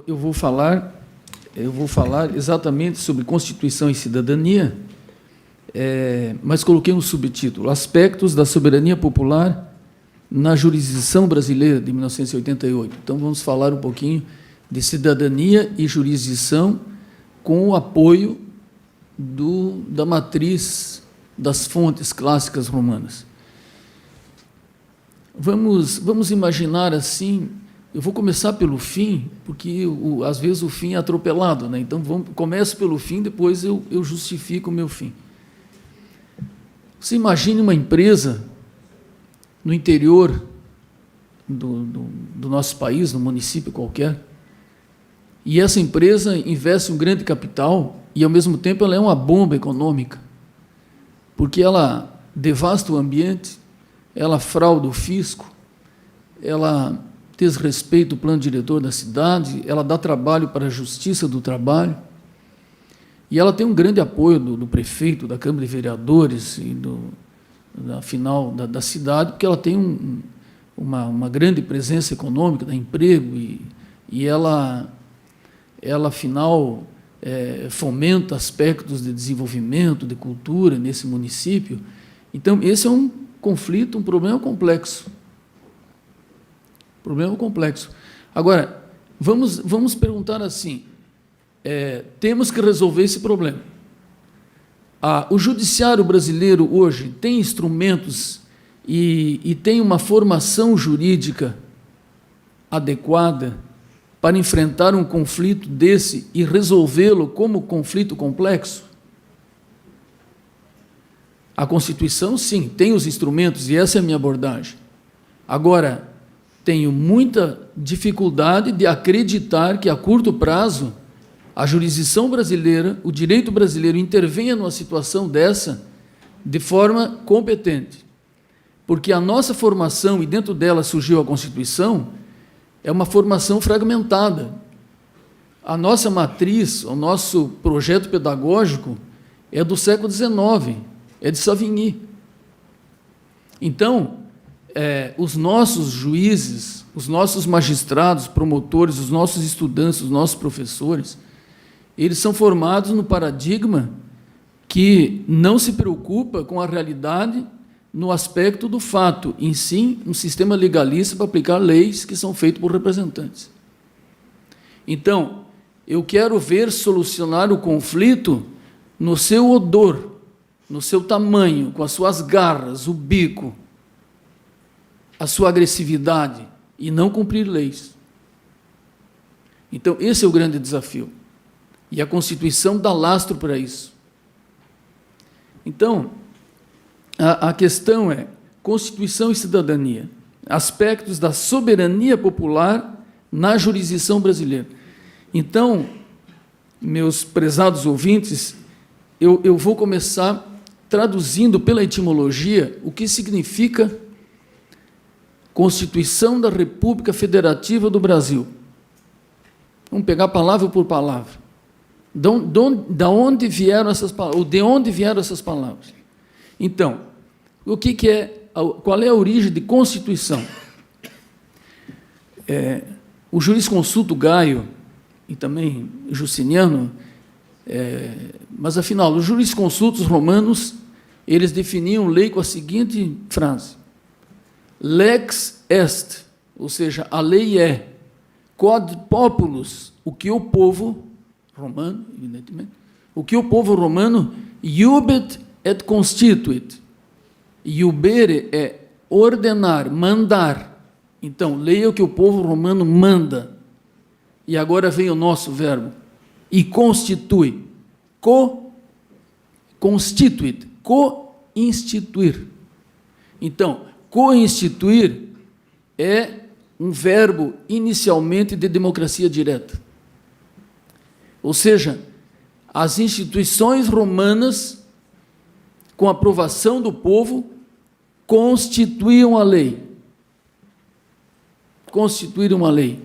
eu vou falar exatamente sobre Constituição e Cidadania, mas coloquei um subtítulo: Aspectos da Soberania Popular na Jurisdição Brasileira, de 1988. Então, vamos falar um pouquinho de cidadania e jurisdição com o apoio da matriz das fontes clássicas romanas. Vamos imaginar assim. Eu vou começar pelo fim, porque às vezes o fim é atropelado, né? Então começo pelo fim, depois eu justifico o meu fim. Você imagine uma empresa no interior do nosso país, no município qualquer, e essa empresa investe um grande capital e, ao mesmo tempo, ela é uma bomba econômica, porque ela devasta o ambiente, ela frauda o fisco, ela desrespeita o plano diretor da cidade, ela dá trabalho para a Justiça do Trabalho, e ela tem um grande apoio do prefeito, da Câmara de Vereadores e da cidade, porque ela tem uma grande presença econômica, dá emprego, e ela afinal, fomenta aspectos de desenvolvimento, de cultura nesse município. Então, esse é um conflito, um problema complexo. Problema complexo. Agora, vamos perguntar assim, temos que resolver esse problema. O judiciário brasileiro hoje tem instrumentos e tem uma formação jurídica adequada para enfrentar um conflito desse e resolvê-lo como conflito complexo? A Constituição, sim, tem os instrumentos, e essa é a minha abordagem. Agora, tenho muita dificuldade de acreditar que, a curto prazo, a jurisdição brasileira, o direito brasileiro, intervenha numa situação dessa de forma competente. Porque a nossa formação, e dentro dela surgiu a Constituição, é uma formação fragmentada. A nossa matriz, o nosso projeto pedagógico é do século XIX, é de Savigny. Então, os nossos juízes, os nossos magistrados, promotores, os nossos estudantes, os nossos professores, eles são formados no paradigma que não se preocupa com a realidade no aspecto do fato, em si, um sistema legalista para aplicar leis que são feitas por representantes. Então, eu quero ver solucionar o conflito no seu odor, no seu tamanho, com as suas garras, o bico, a sua agressividade, e não cumprir leis. Então, esse é o grande desafio. E a Constituição dá lastro para isso. Então, a questão é Constituição e cidadania, aspectos da soberania popular na jurisdição brasileira. Então, meus prezados ouvintes, eu vou começar traduzindo pela etimologia o que significa Constituição da República Federativa do Brasil. Vamos pegar palavra por palavra. De onde vieram essas palavras? Ou de onde vieram essas palavras? Então, qual é a origem de Constituição? O jurisconsulto Gaio, e também Justiniano, mas, afinal, os jurisconsultos romanos, eles definiam lei com a seguinte frase: lex est, ou seja, a lei é, quod populus, o que o povo romano, evidentemente, o que o povo romano iubet et constituit. Iubere é ordenar, mandar. Então, lei é o que o povo romano manda. E agora vem o nosso verbo. E constitui. Constituit. Co-instituir. Então, co-instituir é um verbo inicialmente de democracia direta. Ou seja, as instituições romanas, com a aprovação do povo, constituíam a lei. Constituíram uma lei.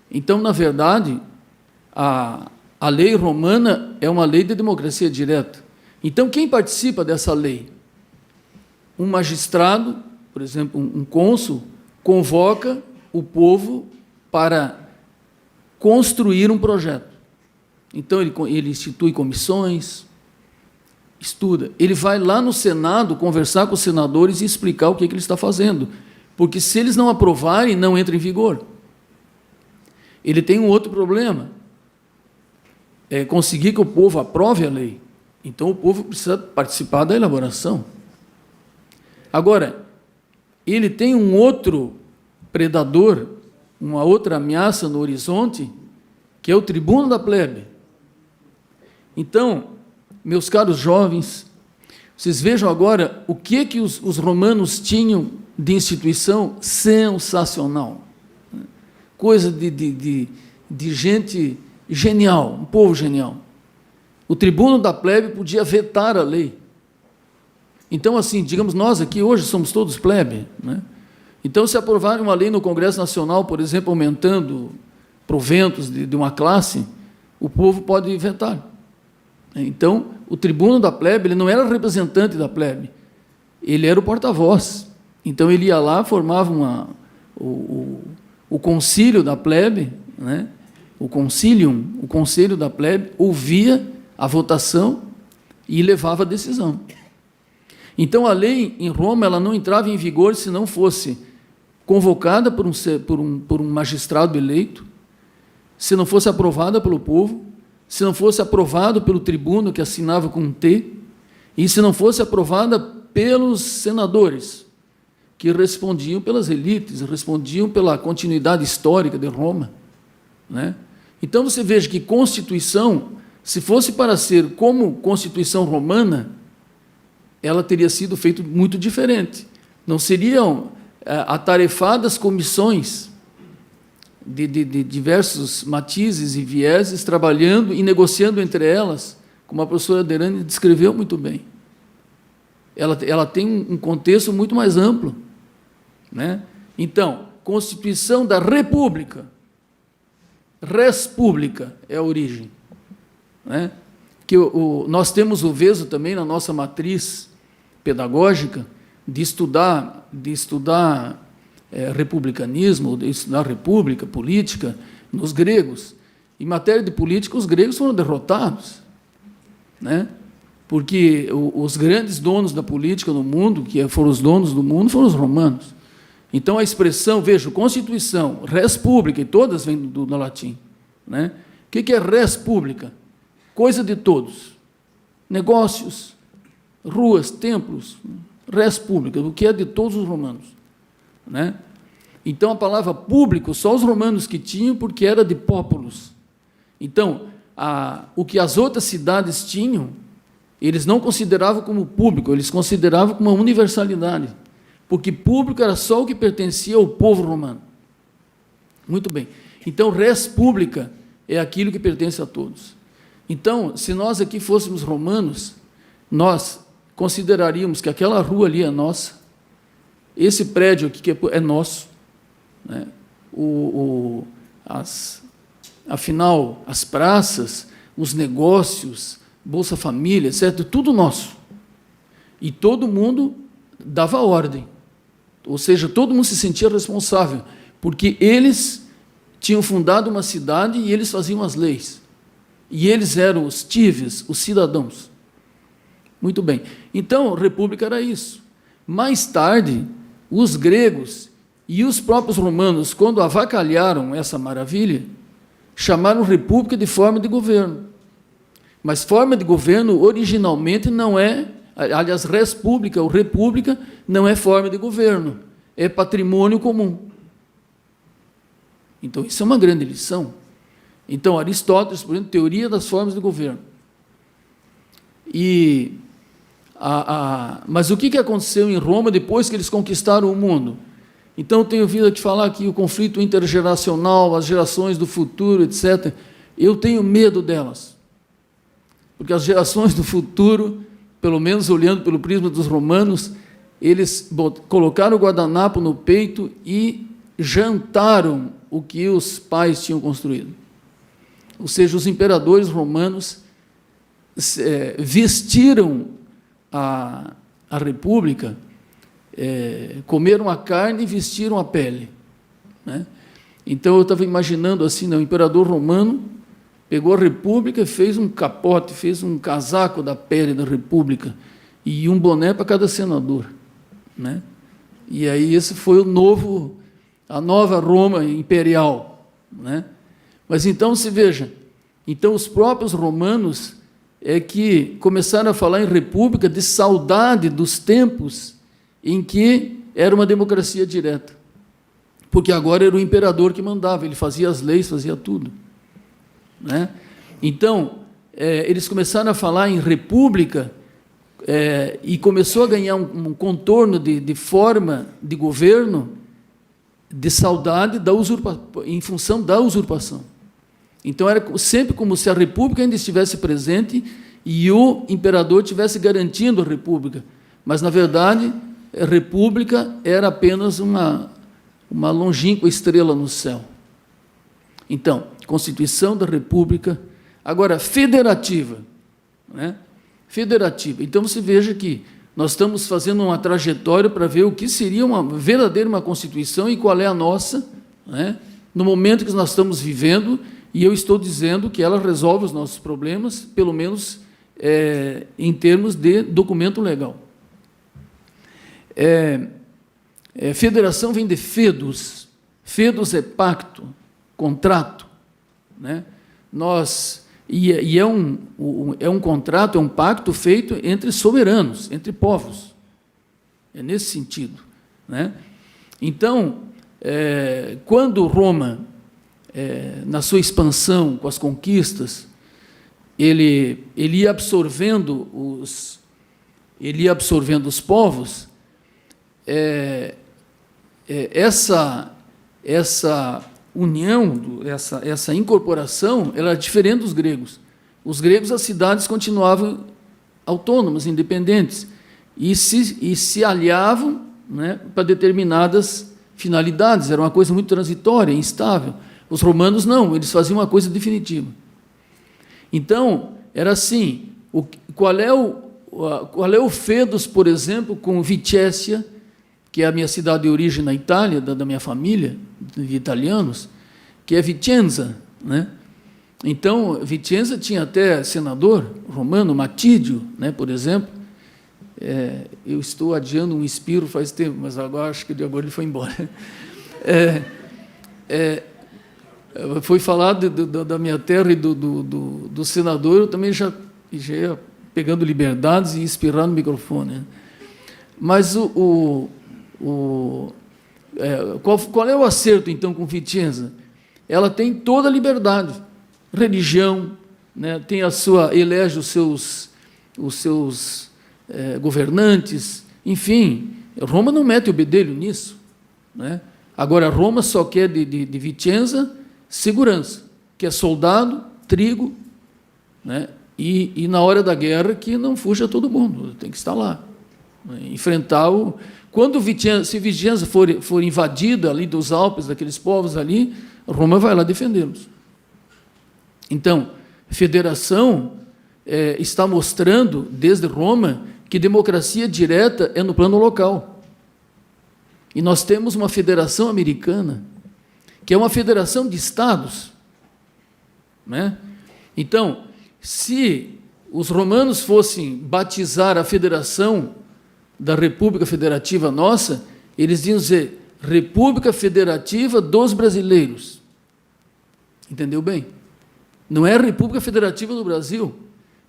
Então, na verdade, a lei romana é uma lei de democracia direta. Então, quem participa dessa lei? Um magistrado, por exemplo, um cônsul, convoca o povo para construir um projeto. Então, ele institui comissões, estuda. Ele vai lá no Senado conversar com os senadores e explicar o que ele está fazendo, porque se eles não aprovarem, não entra em vigor. Ele tem um outro problema, é conseguir que o povo aprove a lei. Então, o povo precisa participar da elaboração. Agora, ele tem um outro predador, uma outra ameaça no horizonte, que é o tribuno da plebe. Então, meus caros jovens, vocês vejam agora o que os romanos tinham de instituição sensacional. Coisa de gente genial, um povo genial. O tribuno da plebe podia vetar a lei. Então, assim, digamos, nós aqui hoje somos todos plebe, né? Então, se aprovarem uma lei no Congresso Nacional, por exemplo, aumentando proventos de uma classe, o povo pode vetar. Então, o tribuno da plebe, ele não era representante da plebe, ele era o porta-voz. Então, ele ia lá, formava o concílio da plebe, né? O concilium, o conselho da plebe, ouvia a votação e levava a decisão. Então, a lei em Roma ela não entrava em vigor se não fosse convocada por um magistrado eleito, se não fosse aprovada pelo povo, se não fosse aprovado pelo tribuno, que assinava com um T, e se não fosse aprovada pelos senadores, que respondiam pelas elites, respondiam pela continuidade histórica de Roma, né? Então, você veja que Constituição, se fosse para ser como Constituição romana, ela teria sido feita muito diferente. Não seriam atarefadas comissões de diversos matizes e vieses, trabalhando e negociando entre elas, como a professora Derane descreveu muito bem. Ela tem um contexto muito mais amplo, né? Então, Constituição da República, res publica é a origem, né? Que nós temos o veso também na nossa matriz pedagógica de estudar republicanismo, de estudar república, política, nos gregos. Em matéria de política, os gregos foram derrotados, né? Porque os grandes donos da política no mundo, que foram os donos do mundo, foram os romanos. Então, a expressão, veja, Constituição, res publica, e todas vêm do latim, né? O que é res publica? Coisa de todos. Negócios, ruas, templos, res publica, o que é de todos os romanos, né? Então, a palavra público, só os romanos que tinham, porque era de pópulos. Então, o que as outras cidades tinham, eles não consideravam como público, eles consideravam como uma universalidade, porque público era só o que pertencia ao povo romano. Muito bem. Então, res publica é aquilo que pertence a todos. Então, se nós aqui fôssemos romanos, nós consideraríamos que aquela rua ali é nossa, esse prédio aqui é nosso, né? Afinal, as praças, os negócios, Bolsa Família, etc., tudo nosso. E todo mundo dava ordem, ou seja, todo mundo se sentia responsável, porque eles tinham fundado uma cidade e eles faziam as leis. E eles eram os tives, os cidadãos. Muito bem. Então, república era isso. Mais tarde, os gregos e os próprios romanos, quando avacalharam essa maravilha, chamaram república de forma de governo. Mas forma de governo, originalmente, não é... Aliás, res publica ou república não é forma de governo, é patrimônio comum. Então, isso é uma grande lição. Então, Aristóteles, por exemplo, teoria das formas de governo. Mas o que aconteceu em Roma depois que eles conquistaram o mundo? Então, eu tenho ouvido aqui falar que o conflito intergeracional, as gerações do futuro, etc., eu tenho medo delas. Porque as gerações do futuro, pelo menos olhando pelo prisma dos romanos, eles colocaram o guardanapo no peito e jantaram o que os pais tinham construído. Ou seja, os imperadores romanos vestiram a república, comeram a carne e vestiram a pele, né? Então, eu estava imaginando assim, né, o imperador romano pegou a república, fez um capote, fez um casaco da pele da república e um boné para cada senador, né? E aí esse foi a nova Roma imperial, né? Mas então, se veja, então os próprios romanos é que começaram a falar em república de saudade dos tempos em que era uma democracia direta, porque agora era o imperador que mandava, ele fazia as leis, fazia tudo, né? Então, eles começaram a falar em república e começou a ganhar um contorno de forma de governo de saudade em função da usurpação. Então, era sempre como se a república ainda estivesse presente e o imperador estivesse garantindo a república, mas, na verdade, a república era apenas uma longínqua estrela no céu. Então, Constituição da República, agora, federativa, né? Federativa. Então, você veja que nós estamos fazendo uma trajetória para ver o que seria uma verdadeira Constituição e qual é a nossa, né, no momento que nós estamos vivendo, e eu estou dizendo que ela resolve os nossos problemas, pelo menos em termos de documento legal. Federação vem de fedos. Fedos é pacto, contrato, né? É um contrato, é um pacto feito entre soberanos, entre povos. É nesse sentido, né? Então, quando Roma, na sua expansão, com as conquistas, ele ia absorvendo os povos, essa união, essa incorporação, ela era diferente dos gregos. Os gregos, as cidades continuavam autônomas, independentes, e se aliavam, né, para determinadas finalidades, era uma coisa muito transitória, instável. Os romanos não, eles faziam uma coisa definitiva. Então, era assim, qual é o fedos, por exemplo, com Vitécia, que é a minha cidade de origem na Itália, da minha família, de italianos, que é Vicenza, né? Então, Vicenza tinha até senador romano, Matídio, né, por exemplo. Eu estou adiando um Espiro faz tempo, mas agora acho que agora ele foi embora. Foi falado da minha terra e do senador, eu também já ia pegando liberdades e espirrar no microfone, né? Mas qual é o acerto, então, com Vicenza? Ela tem toda a liberdade, religião, né, elege os seus governantes, enfim, Roma não mete o bedelho nisso, né? Agora, Roma só quer de Vicenza segurança, que é soldado, trigo, né, e na hora da guerra que não fuja todo mundo, tem que estar lá, né, enfrentar se Vicenza for invadida ali dos Alpes, daqueles povos ali, Roma vai lá defendê-los. Então, a federação está mostrando, desde Roma, que democracia direta é no plano local. E nós temos uma federação americana, que é uma federação de estados, né? Então, se os romanos fossem batizar a federação da República Federativa nossa, eles iam dizer República Federativa dos Brasileiros. Entendeu bem? Não é a República Federativa do Brasil,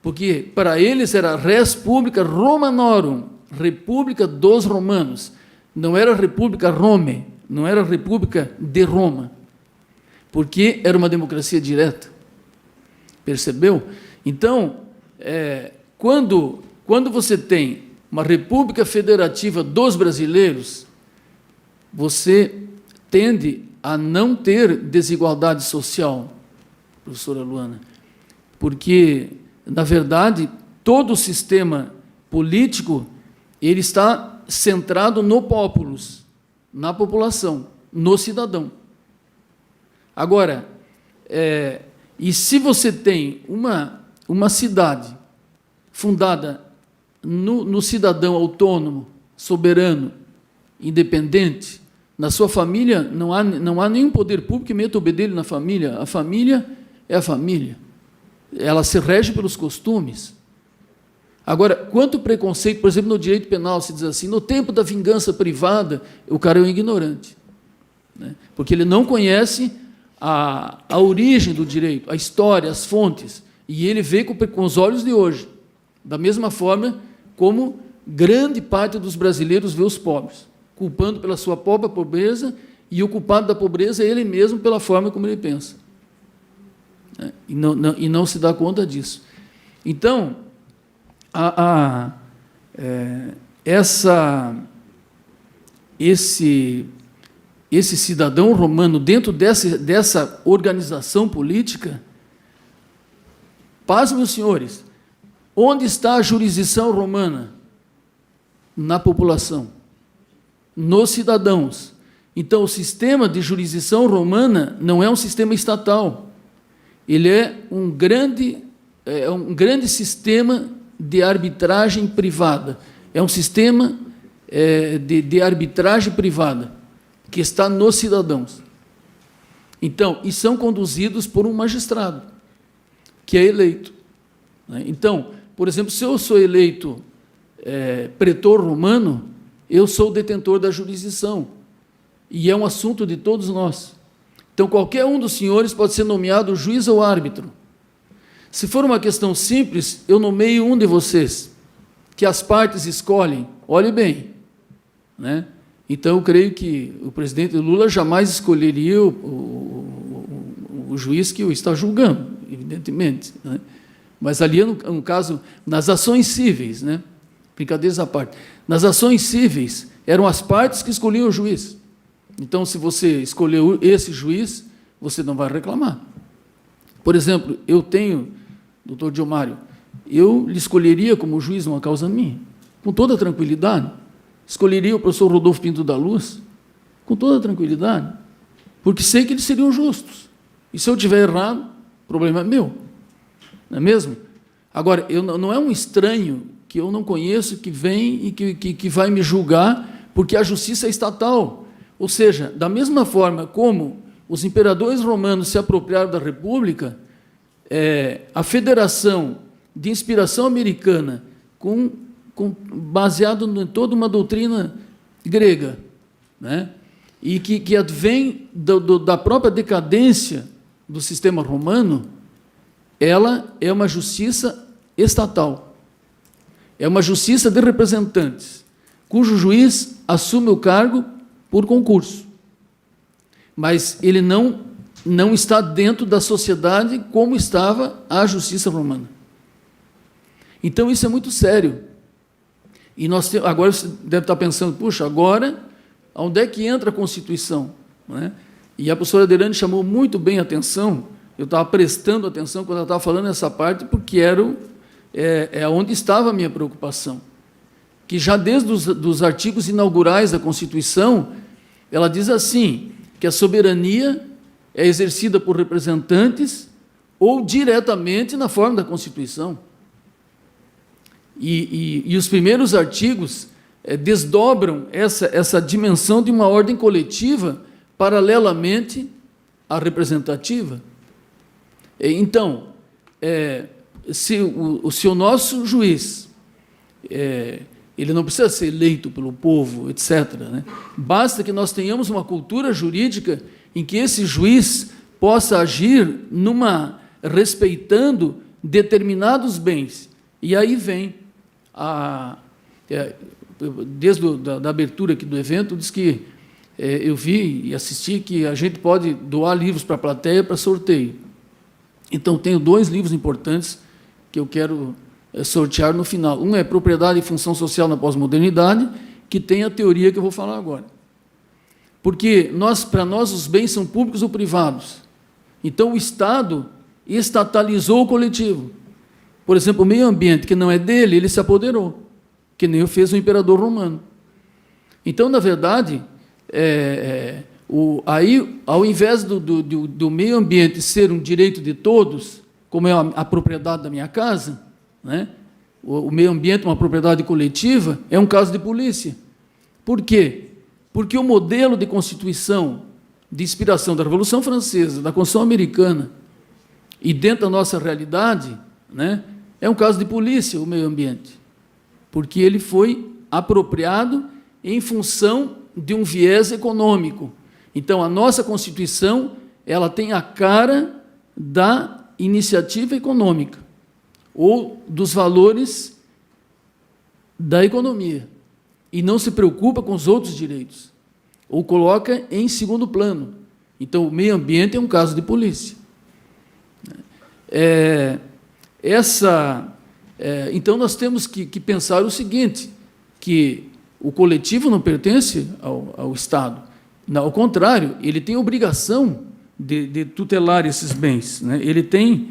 porque para eles era Res Publica Romanorum, República dos Romanos. Não era República Rome, não era República de Roma, porque era uma democracia direta. Percebeu? Então, quando você tem uma República Federativa dos Brasileiros, você tende a não ter desigualdade social, professora Luana, porque, na verdade, todo o sistema político ele está centrado no populus, na população, no cidadão. Agora, e se você tem uma cidade fundada no cidadão autônomo, soberano, independente, Na sua família, não há nenhum poder público que meta o bedelho na família. A família é a família. Ela se rege pelos costumes. Agora, quanto preconceito, por exemplo, no direito penal, se diz assim, no tempo da vingança privada, o cara é um ignorante, né? Porque ele não conhece a origem do direito, a história, as fontes, e ele vê com os olhos de hoje, da mesma forma como grande parte dos brasileiros vê os pobres, culpando pela sua própria pobreza, e o culpado da pobreza é ele mesmo pela forma como ele pensa, né? E não se dá conta disso. Então, esse cidadão romano, dentro dessa organização política, pasmem os senhores, onde está a jurisdição romana? Na população, nos cidadãos. Então, o sistema de jurisdição romana não é um sistema estatal, ele é um grande sistema de arbitragem privada, é um sistema de arbitragem privada, que está nos cidadãos. Então, e são conduzidos por um magistrado, que é eleito, né? Então, por exemplo, se eu sou eleito pretor romano, eu sou o detentor da jurisdição, e é um assunto de todos nós. Então, qualquer um dos senhores pode ser nomeado juiz ou árbitro. Se for uma questão simples, eu nomeio um de vocês, que as partes escolhem, olhe bem, né? Então, eu creio que o presidente Lula jamais escolheria o juiz que o está julgando, evidentemente, né? Mas ali é um caso, nas ações cíveis, né? Brincadeiras à parte, nas ações cíveis, eram as partes que escolhiam o juiz. Então, se você escolheu esse juiz, você não vai reclamar. Por exemplo, eu tenho, doutor Diomário, eu lhe escolheria como juiz numa causa minha, com toda tranquilidade. Escolheria o professor Rodolfo Pinto da Luz, com toda tranquilidade, porque sei que eles seriam justos. E se eu tiver errado, o problema é meu, não é mesmo? Agora, não é um estranho que eu não conheço que vem e que vai me julgar, porque a justiça é estatal. Ou seja, da mesma forma como os imperadores romanos se apropriaram da República, a federação de inspiração americana, baseado em toda uma doutrina grega, né? E que advém da própria decadência do sistema romano, ela é uma justiça estatal, é uma justiça de representantes, cujo juiz assume o cargo por concurso, mas ele não está dentro da sociedade como estava a justiça romana. Então, isso é muito sério. E agora você deve estar pensando, puxa, agora, onde é que entra a Constituição? Não é? E a professora Adelane chamou muito bem a atenção, eu estava prestando atenção quando ela estava falando essa parte, porque é onde estava a minha preocupação. Que já desde os artigos inaugurais da Constituição, ela diz assim, que a soberania é exercida por representantes ou diretamente na forma da Constituição. E os primeiros artigos desdobram essa dimensão de uma ordem coletiva paralelamente à representativa. Então, se o nosso juiz, ele não precisa ser eleito pelo povo, etc., né? Basta que nós tenhamos uma cultura jurídica em que esse juiz possa agir respeitando determinados bens. E aí vem, desde a abertura aqui do evento, diz que eu vi e assisti que a gente pode doar livros para a plateia para sorteio. Então, tenho 2 livros importantes que eu quero sortear no final. Um é Propriedade e Função Social na Pós-Modernidade, que tem a teoria que eu vou falar agora. Porque, para nós, os bens são públicos ou privados. Então, o Estado estatalizou o coletivo. Por exemplo, o meio ambiente, que não é dele, ele se apoderou, que nem fez o imperador romano. Então, na verdade, aí, ao invés do meio ambiente ser um direito de todos, como é a propriedade da minha casa, né? O meio ambiente, uma propriedade coletiva, é um caso de polícia. Por quê? porque o modelo de Constituição de inspiração da Revolução Francesa, da Constituição Americana, e dentro da nossa realidade, né, é um caso de polícia, o meio ambiente, porque ele foi apropriado em função de um viés econômico. Então, a nossa Constituição, ela tem a cara da iniciativa econômica, ou dos valores da economia, e não se preocupa com os outros direitos, ou coloca em segundo plano. Então, o meio ambiente é um caso de polícia. Então, nós temos que pensar o seguinte, que o coletivo não pertence ao Estado. Não, ao contrário, ele tem obrigação de tutelar esses bens, né? Ele tem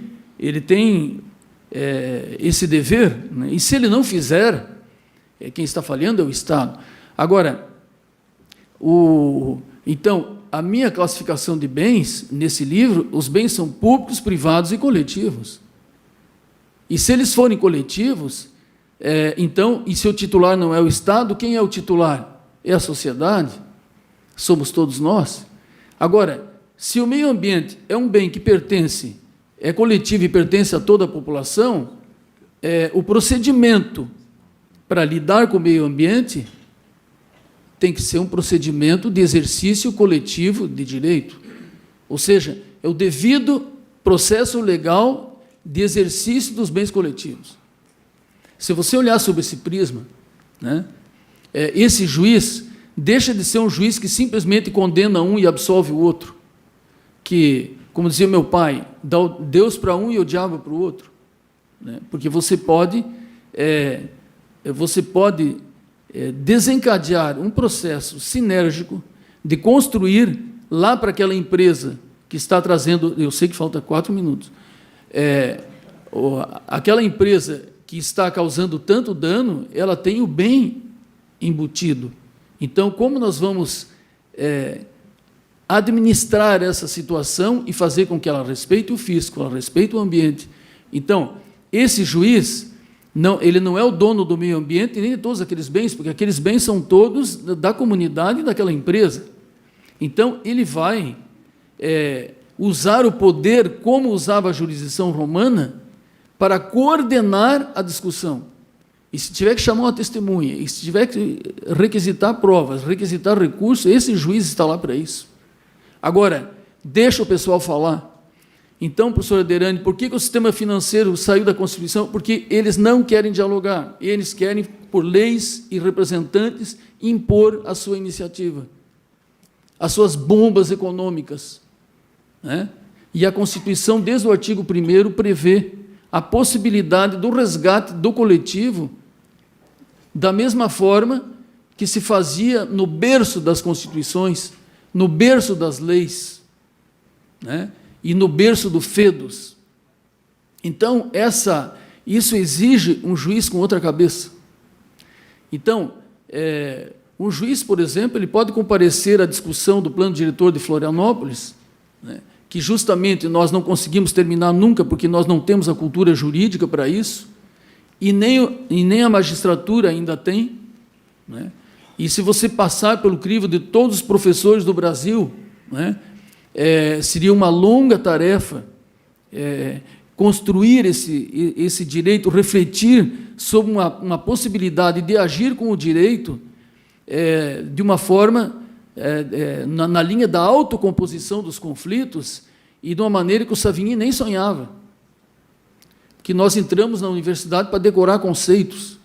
esse dever, né? E se ele não fizer, quem está falhando é o Estado. Agora, então, a minha classificação de bens, nesse livro, os bens são públicos, privados e coletivos. E se eles forem coletivos, então, e se o titular não é o Estado, quem é o titular? É a sociedade, somos todos nós. Agora, se o meio ambiente é um bem que pertence, é coletivo e pertence a toda a população, o procedimento para lidar com o meio ambiente tem que ser um procedimento de exercício coletivo de direito. Ou seja, é o devido processo legal de exercício dos bens coletivos. Se você olhar sobre esse prisma, né, esse juiz deixa de ser um juiz que simplesmente condena um e absolve o outro, que, como dizia meu pai, dá Deus para um e o diabo para o outro, né, porque você pode desencadear um processo sinérgico de construir lá para aquela empresa que está trazendo, eu sei que falta 4 minutos, aquela empresa que está causando tanto dano, ela tem o bem embutido. Então, como nós vamos administrar essa situação e fazer com que ela respeite o fisco, ela respeite o ambiente? Então, esse juiz, ele não é o dono do meio ambiente nem de todos aqueles bens, porque aqueles bens são todos da comunidade e daquela empresa. Então, ele vai usar o poder como usava a jurisdição romana para coordenar a discussão. E se tiver que chamar uma testemunha, e se tiver que requisitar provas, requisitar recursos, esse juiz está lá para isso. Agora, deixa o pessoal falar. Então, professor Aderani, por que o sistema financeiro saiu da Constituição? Porque eles não querem dialogar, eles querem, por leis e representantes, impor a sua iniciativa, as suas bombas econômicas, né? E a Constituição, desde o artigo 1º, prevê a possibilidade do resgate do coletivo da mesma forma que se fazia no berço das constituições, no berço das leis, né? E no berço do Fedus. Então, isso exige um juiz com outra cabeça. Então, um juiz, por exemplo, ele pode comparecer à discussão do plano diretor de Florianópolis, né, que justamente nós não conseguimos terminar nunca, porque nós não temos a cultura jurídica para isso, e nem a magistratura ainda tem, né? E se você passar pelo crivo de todos os professores do Brasil, né, seria uma longa tarefa construir esse direito, refletir sobre uma possibilidade de agir com o direito de uma forma na linha da autocomposição dos conflitos e de uma maneira que o Savigny nem sonhava. Que nós entramos na universidade para decorar conceitos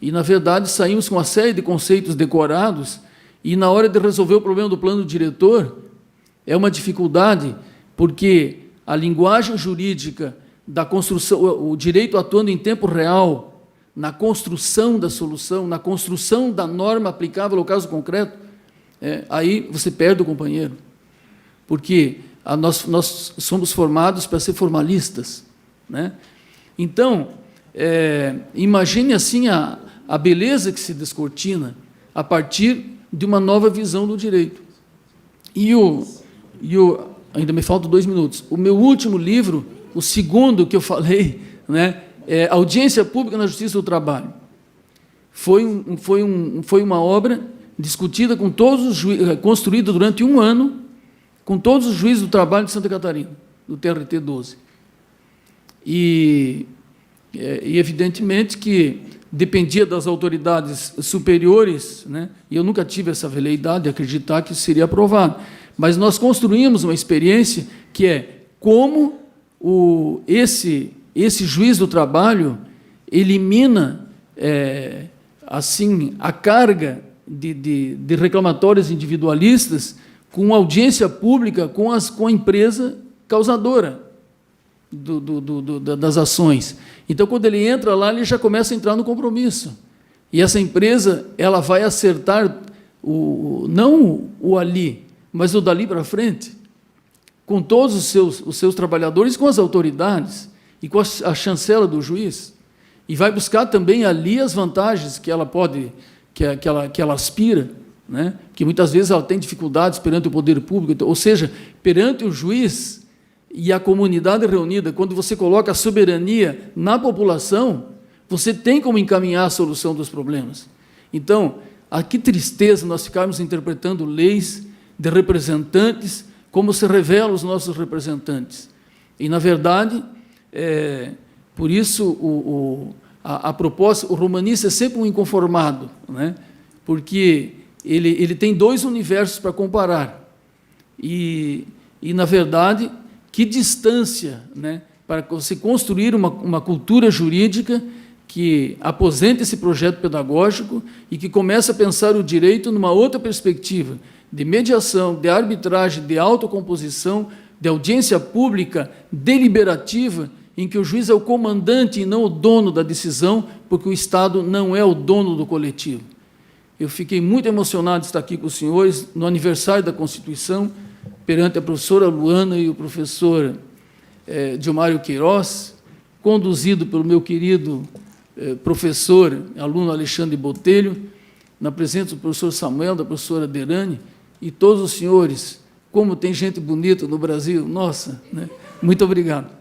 e, na verdade, saímos com uma série de conceitos decorados e, na hora de resolver o problema do plano diretor, é uma dificuldade, porque a linguagem jurídica da construção, o direito atuando em tempo real, na construção da solução, na construção da norma aplicável ao caso concreto, aí você perde o companheiro, porque nós somos formados para ser formalistas, né? Então, imagine assim a beleza que se descortina a partir de uma nova visão do direito. Ainda me faltam 2 minutos. O meu último livro, o segundo que eu falei, né, Audiência Pública na Justiça do Trabalho. Foi uma obra discutida com todos os juízes, construída durante 1 ano, com todos os juízes do trabalho de Santa Catarina, do TRT 12. E evidentemente que dependia das autoridades superiores, né? E eu nunca tive essa veleidade de acreditar que isso seria aprovado. Mas nós construímos uma experiência que é como esse juiz do trabalho elimina assim a carga de reclamatórios individualistas com audiência pública com a empresa causadora das ações. Então, quando ele entra lá, ele já começa a entrar no compromisso. E essa empresa ela vai acertar não o ali, mas o dali para frente, com todos os seus trabalhadores, com as autoridades e com a chancela do juiz. E vai buscar também ali as vantagens que ela pode, que ela aspira, né? Que muitas vezes ela tem dificuldades perante o poder público, ou seja, perante o juiz e a comunidade reunida. Quando você coloca a soberania na população, você tem como encaminhar a solução dos problemas. Então, que tristeza nós ficarmos interpretando leis de representantes como se revelam os nossos representantes. E, na verdade, por isso a proposta, o romanista é sempre um inconformado, né? Porque ele tem 2 universos para comparar. E na verdade, que distância, né, para você construir uma cultura jurídica que aposente esse projeto pedagógico e que comece a pensar o direito numa outra perspectiva, de mediação, de arbitragem, de autocomposição, de audiência pública deliberativa, em que o juiz é o comandante e não o dono da decisão, porque o Estado não é o dono do coletivo. Eu fiquei muito emocionado de estar aqui com os senhores no aniversário da Constituição, perante a professora Luana e o professor Diomário Queiroz, conduzido pelo meu querido professor, aluno Alexandre Botelho, na presença do professor Samuel, da professora Derane, e todos os senhores. Como tem gente bonita no Brasil, nossa, né? Muito obrigado.